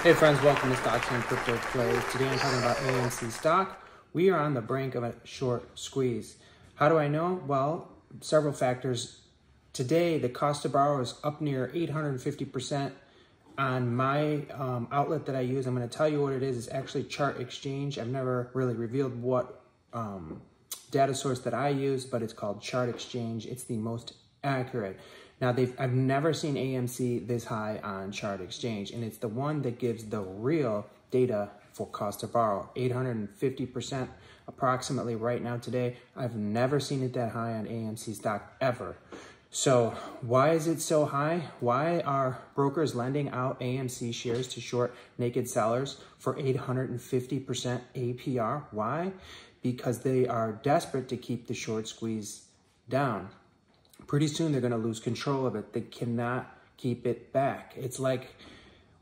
Hey friends, welcome to Stocks and Crypto Plays. Today I'm talking about AMC stock. We are on the brink of a short squeeze. How do I know? Well, several factors. Today, the cost to borrow is up near 850% on my outlet that I use. I'm going to tell you what it is. It's actually Chart Exchange. I've never really revealed what data source that I use, but it's called Chart Exchange. It's the most accurate. Now, I've never seen AMC this high on Chart Exchange, and it's the one that gives the real data for cost to borrow, 850% approximately right now today. I've never seen it that high on AMC stock ever. So why is it so high? Why are brokers lending out AMC shares to short naked sellers for 850% A.P.R? Why? Because they are desperate to keep the short squeeze down. Pretty soon they're going to lose control of it. They cannot keep it back. It's like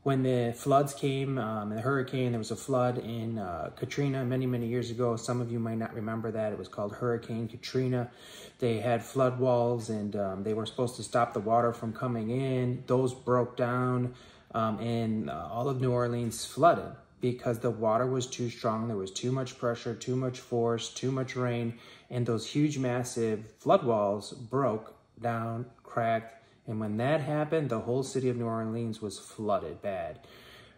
when the floods came, the hurricane, there was a flood in Katrina many years ago. Some of you might not remember that. It was called Hurricane Katrina. They had flood walls and they were supposed to stop the water from coming in. Those broke down and all of New Orleans flooded because the water was too strong. There was too much pressure, too much force, too much rain, and those huge, massive flood walls broke down, cracked, and when that happened, the whole city of New Orleans was flooded bad.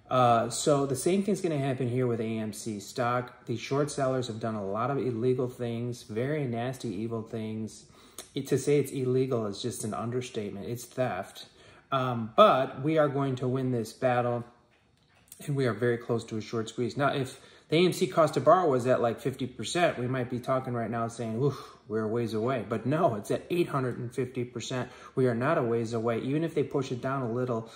So the same thing's going to happen here with AMC stock. The short sellers have done a lot of illegal things, very nasty, evil things. To say it's illegal is just an understatement. It's theft. But we are going to win this battle, and we are very close to a short squeeze. Now, if the AMC cost to borrow was at like 50%, we might be talking right now saying, oof, we're a ways away. But no, it's at 850%. We are not a ways away. Even if they push it down a little,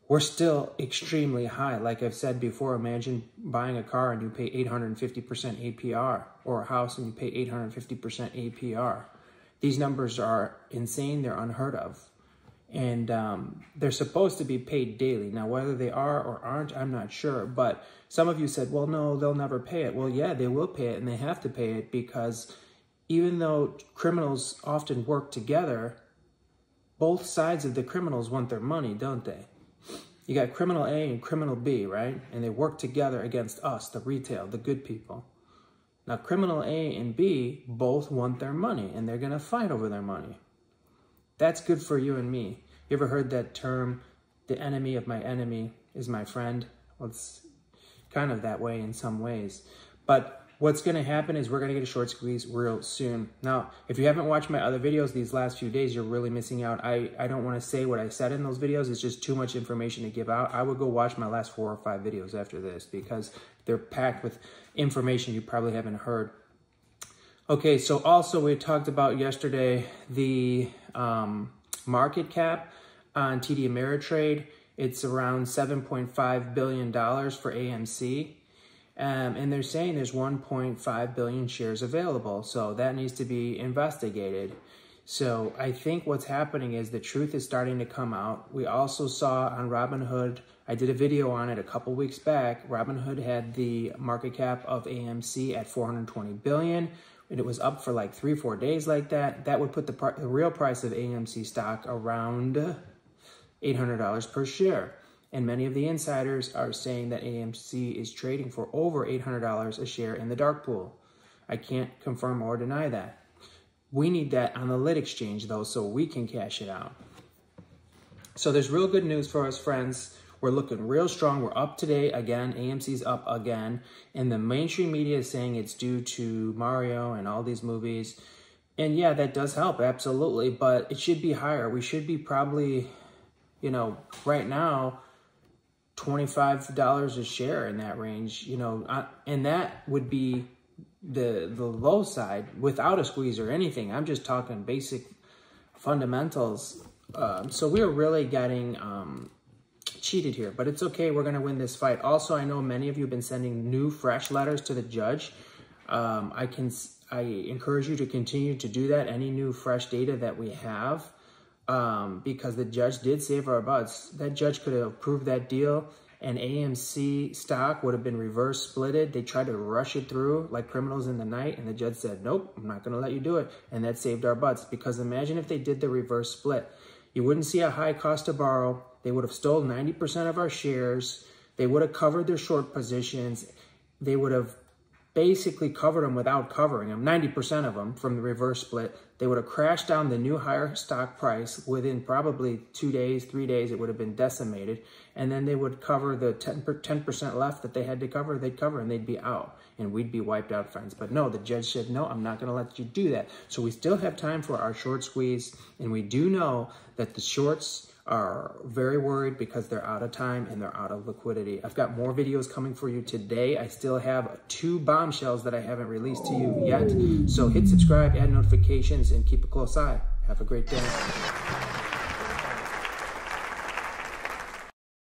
we're still extremely high. Like I've said before, imagine buying a car and you pay 850% A.P.R. or a house and you pay 850% A.P.R. These numbers are insane. They're unheard of. And they're supposed to be paid daily. Now, whether they are or aren't, I'm not sure. But some of you said, well, no, they'll never pay it. Well, yeah, they will pay it, and they have to pay it because even though criminals often work together, both sides of the criminals want their money, don't they? You got criminal A and criminal B, right? And they work together against us, the retail, the good people. Now, criminal A and B both want their money, and they're going to fight over their money. That's good for you and me. You ever heard that term, the enemy of my enemy is my friend? Well, it's kind of that way in some ways. But what's going to happen is we're going to get a short squeeze real soon. Now, if you haven't watched my other videos these last few days, you're really missing out. I don't want to say what I said in those videos. It's just too much information to give out. I would go watch my last 4 or 5 videos after this because they're packed with information you probably haven't heard. Okay, so also we talked about yesterday the market cap on TD Ameritrade. It's around $7.5 billion for AMC. And they're saying there's 1.5 billion shares available. So that needs to be investigated. So I think what's happening is the truth is starting to come out. We also saw on Robinhood, I did a video on it a couple weeks back. Robinhood had the market cap of AMC at 420 billion. And it was up for like 3-4 days like that. That would put the real price of AMC stock around $800 per share. And many of the insiders are saying that AMC is trading for over $800 a share in the dark pool. I can't confirm or deny that. We need that on the lit exchange though, so we can cash it out. So there's real good news for us, friends. We're looking real strong. We're up today again. AMC's up again. And the mainstream media is saying it's due to Mario and all these movies. And yeah, that does help, absolutely. But it should be higher. We should be probably, you know, right now, $25 a share in that range, you know. And that would be the low side without a squeeze or anything. I'm just talking basic fundamentals. So we're really getting cheated here, but it's okay. We're going to win this fight. Also, I know many of you have been sending new, fresh letters to the judge. I encourage you to continue to do that. Any new, fresh data that we have, because the judge did save our butts. That judge could have approved that deal, and AMC stock would have been reverse splitted. They tried to rush it through like criminals in the night, and the judge said, nope, I'm not going to let you do it. And that saved our butts, because imagine if they did the reverse split. You wouldn't see a high cost to borrow. They would have stole 90% of our shares. They would have covered their short positions. They would have basically covered them without covering them, 90% of them from the reverse split. They would have crashed down the new higher stock price within probably 2 days, 3 days, it would have been decimated. And then they would cover the 10% left that they had to cover, they'd cover and they'd be out and we'd be wiped out, friends. But no, the judge said, no, I'm not gonna let you do that. So we still have time for our short squeeze. And we do know that the shorts are very worried because they're out of time and they're out of liquidity. I've got more videos coming for you today. I still have 2 bombshells that I haven't released to you yet. So hit subscribe, add notifications, and keep a close eye. Have a great day.